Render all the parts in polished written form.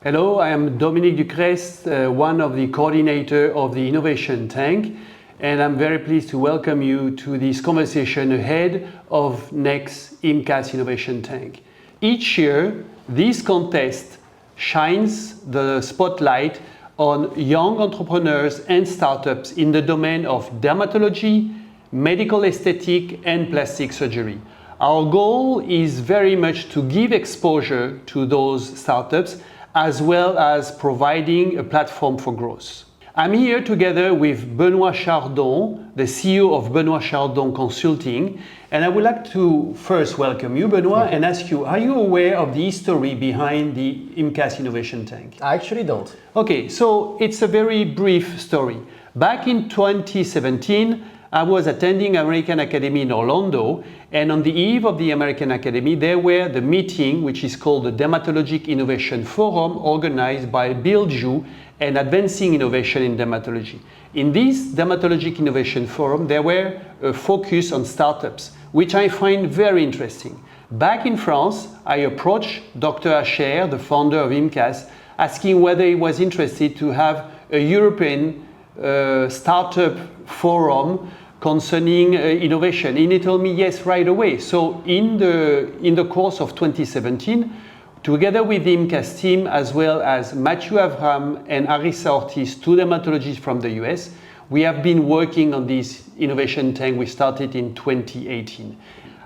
Hello, I am Dominique Du Crest, one of the coordinator of the Innovation Tank, and I'm very pleased to welcome you to this conversation ahead of next IMCAS Innovation Tank. Each year, this contest shines the spotlight on young entrepreneurs and startups in the domain of dermatology, medical aesthetic, and plastic surgery. Our goal is very much to give exposure to those startups as well as providing a platform for growth. I'm here together with Benoit Chardon, the CEO of Benoit Chardon Consulting, and I would like to first welcome you, Benoit, and ask you, are you aware of the history behind the IMCAS Innovation Tank? I actually don't. Okay, so it's a very brief story. Back in 2017, I was attending American Academy in Orlando, and on the eve of the American Academy, there were the meeting, which is called the Dermatologic Innovation Forum, organized by Bill Ju and Advancing Innovation in Dermatology. In this Dermatologic Innovation Forum, there were a focus on startups, which I find very interesting. Back in France, I approached Dr. Hacher, the founder of IMCAS, asking whether he was interested to have a European startup forum concerning innovation, and he told me yes right away. So in the course of 2017, together with the IMCAS team, as well as Matthew Avram and Arisa Ortiz, two dermatologists from the US, we have been working on this innovation tank. We started in 2018.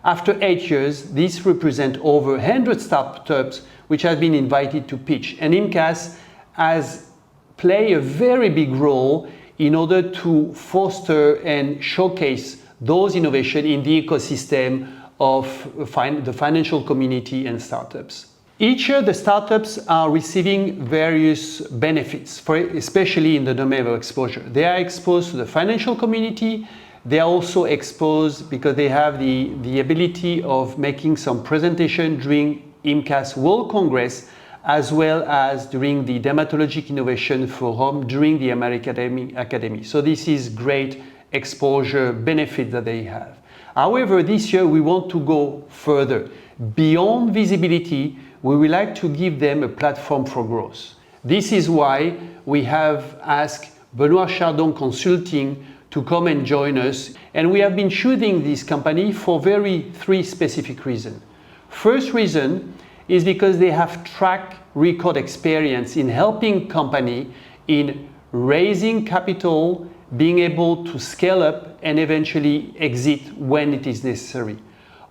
After 8 years, this represents over 100 startups which have been invited to pitch, and IMCAS has played a very big role in order to foster and showcase those innovations in the ecosystem of the financial community and startups. Each year, the startups are receiving various benefits, especially in the domain of exposure. They are exposed to the financial community. They are also exposed because they have the ability of making some presentation during IMCAS World Congress, as well as during the Dermatologic Innovation Forum during the American Academy. So this is great exposure benefit that they have. However, this year we want to go further. Beyond visibility, we would like to give them a platform for growth. This is why we have asked Benoit Chardon Consulting to come and join us. And we have been choosing this company for three specific reasons. First reason is because they have track record experience in helping company in raising capital, being able to scale up and eventually exit when it is necessary.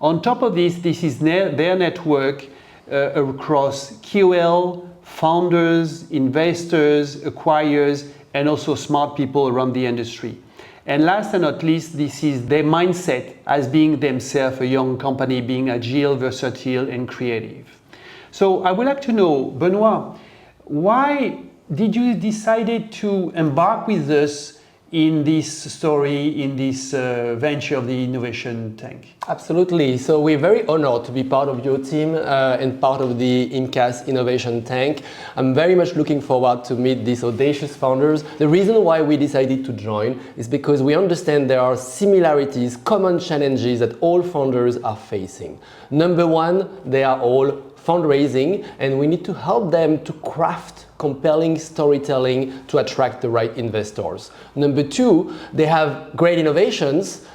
On top of this is their network across KOL, founders, investors, acquirers, and also smart people around the industry. And last and not least, this is their mindset as being themselves a young company, being agile, versatile, and creative. So I would like to know, Benoit, why did you decide to embark with us in this story, in this venture of the Innovation Tank? Absolutely. So we're very honored to be part of your team and part of the IMCAS Innovation Tank. I'm very much looking forward to meet these audacious founders. The reason why we decided to join is because we understand there are similarities, common challenges that all founders are facing. Number one, they are all fundraising, and we need to help them to craft compelling storytelling to attract the right investors. Number two, they have great innovations,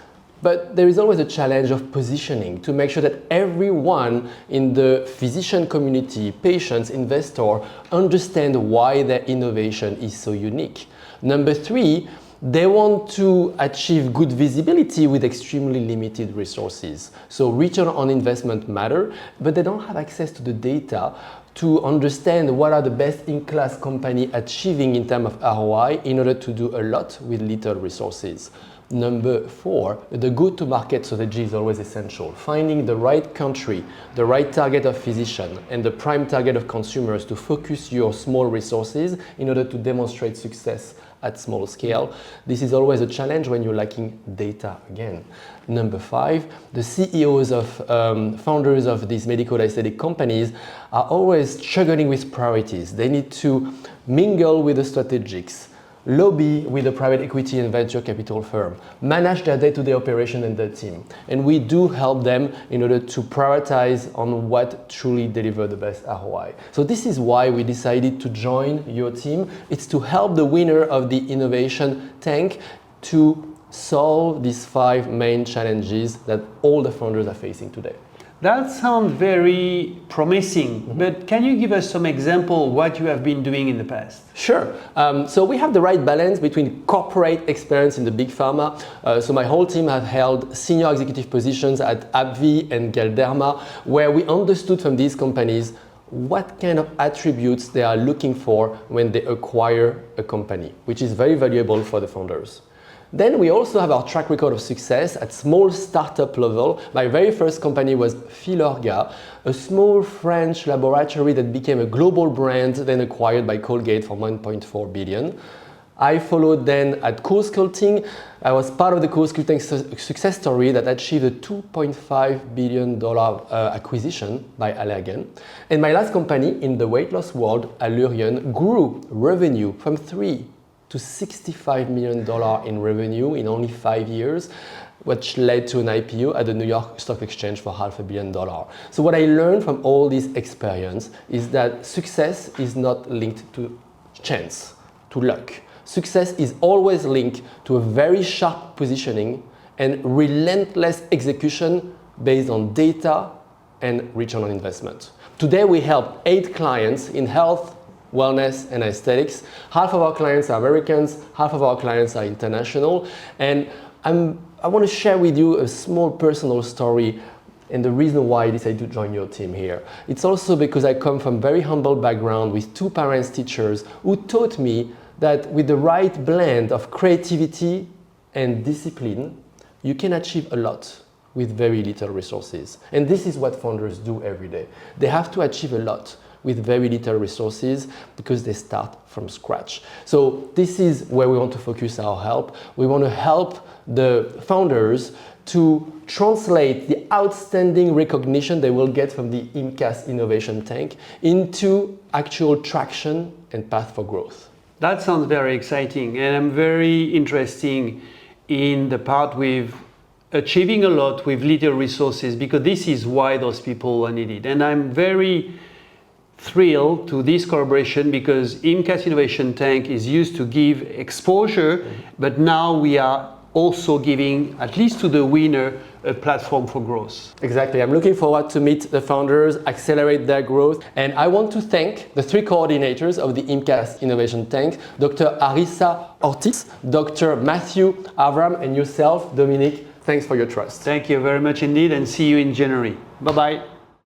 but there is always a challenge of positioning to make sure that everyone in the physician community, patients, investor, understand why their innovation is so unique. Number three, they want to achieve good visibility with extremely limited resources. So return on investment matter, but they don't have access to the data to understand what are the best-in-class company achieving in terms of ROI in order to do a lot with little resources. Number four, the go-to-market strategy is always essential. Finding the right country, the right target of physician, and the prime target of consumers to focus your small resources in order to demonstrate success at small scale. This is always a challenge when you're lacking data again. Number five, the CEOs of founders of these medical aesthetic companies are always struggling with priorities. They need to mingle with the strategics, lobby with a private equity and venture capital firm, manage their day-to-day operation and their team. And we do help them in order to prioritize on what truly delivers the best ROI. So this is why we decided to join your team. It's to help the winner of the Innovation Tank to solve these 5 main challenges that all the founders are facing today. That sounds very promising, but can you give us some example what you have been doing in the past? Sure. So we have the right balance between corporate experience in the big pharma. So my whole team have held senior executive positions at AbbVie and Galderma, where we understood from these companies what kind of attributes they are looking for when they acquire a company, which is very valuable for the founders. Then we also have our track record of success at small startup level. My very first company was Filorga, a small French laboratory that became a global brand, then acquired by Colgate for 1.4 billion. I followed then at CoSculpting. I was part of the CoSculpting success story that achieved a $2.5 billion acquisition by Allergan. And my last company in the weight loss world, Allurion, grew revenue from 3 to $65 million in revenue in only 5 years, which led to an IPO at the New York Stock Exchange for $500 million. So what I learned from all this experience is that success is not linked to chance, to luck. Success is always linked to a very sharp positioning and relentless execution based on data and return on investment. Today we help 8 clients in health, wellness and aesthetics. Half of our clients are Americans, half of our clients are international. And I want to share with you a small personal story and the reason why I decided to join your team here. It's also because I come from a very humble background with 2 parents teachers who taught me that with the right blend of creativity and discipline, you can achieve a lot with very little resources. And this is what founders do every day. They have to achieve a lot with very little resources because they start from scratch. So this is where we want to focus our help. We want to help the founders to translate the outstanding recognition they will get from the IMCAS Innovation Tank into actual traction and path for growth. That sounds very exciting, and I'm very interested in the part with achieving a lot with little resources, because this is why those people are needed. And I'm very thrilled to this collaboration because IMCAS Innovation Tank is used to give exposure, but now we are also giving, at least to the winner, a platform for growth. Exactly. I'm looking forward to meet the founders, accelerate their growth. And I want to thank the 3 coordinators of the IMCAS Innovation Tank, Dr. Arisa Ortiz, Dr. Matthew Avram, and yourself, Dominique. Thanks for your trust. Thank you very much indeed, and see you in January. Bye-bye.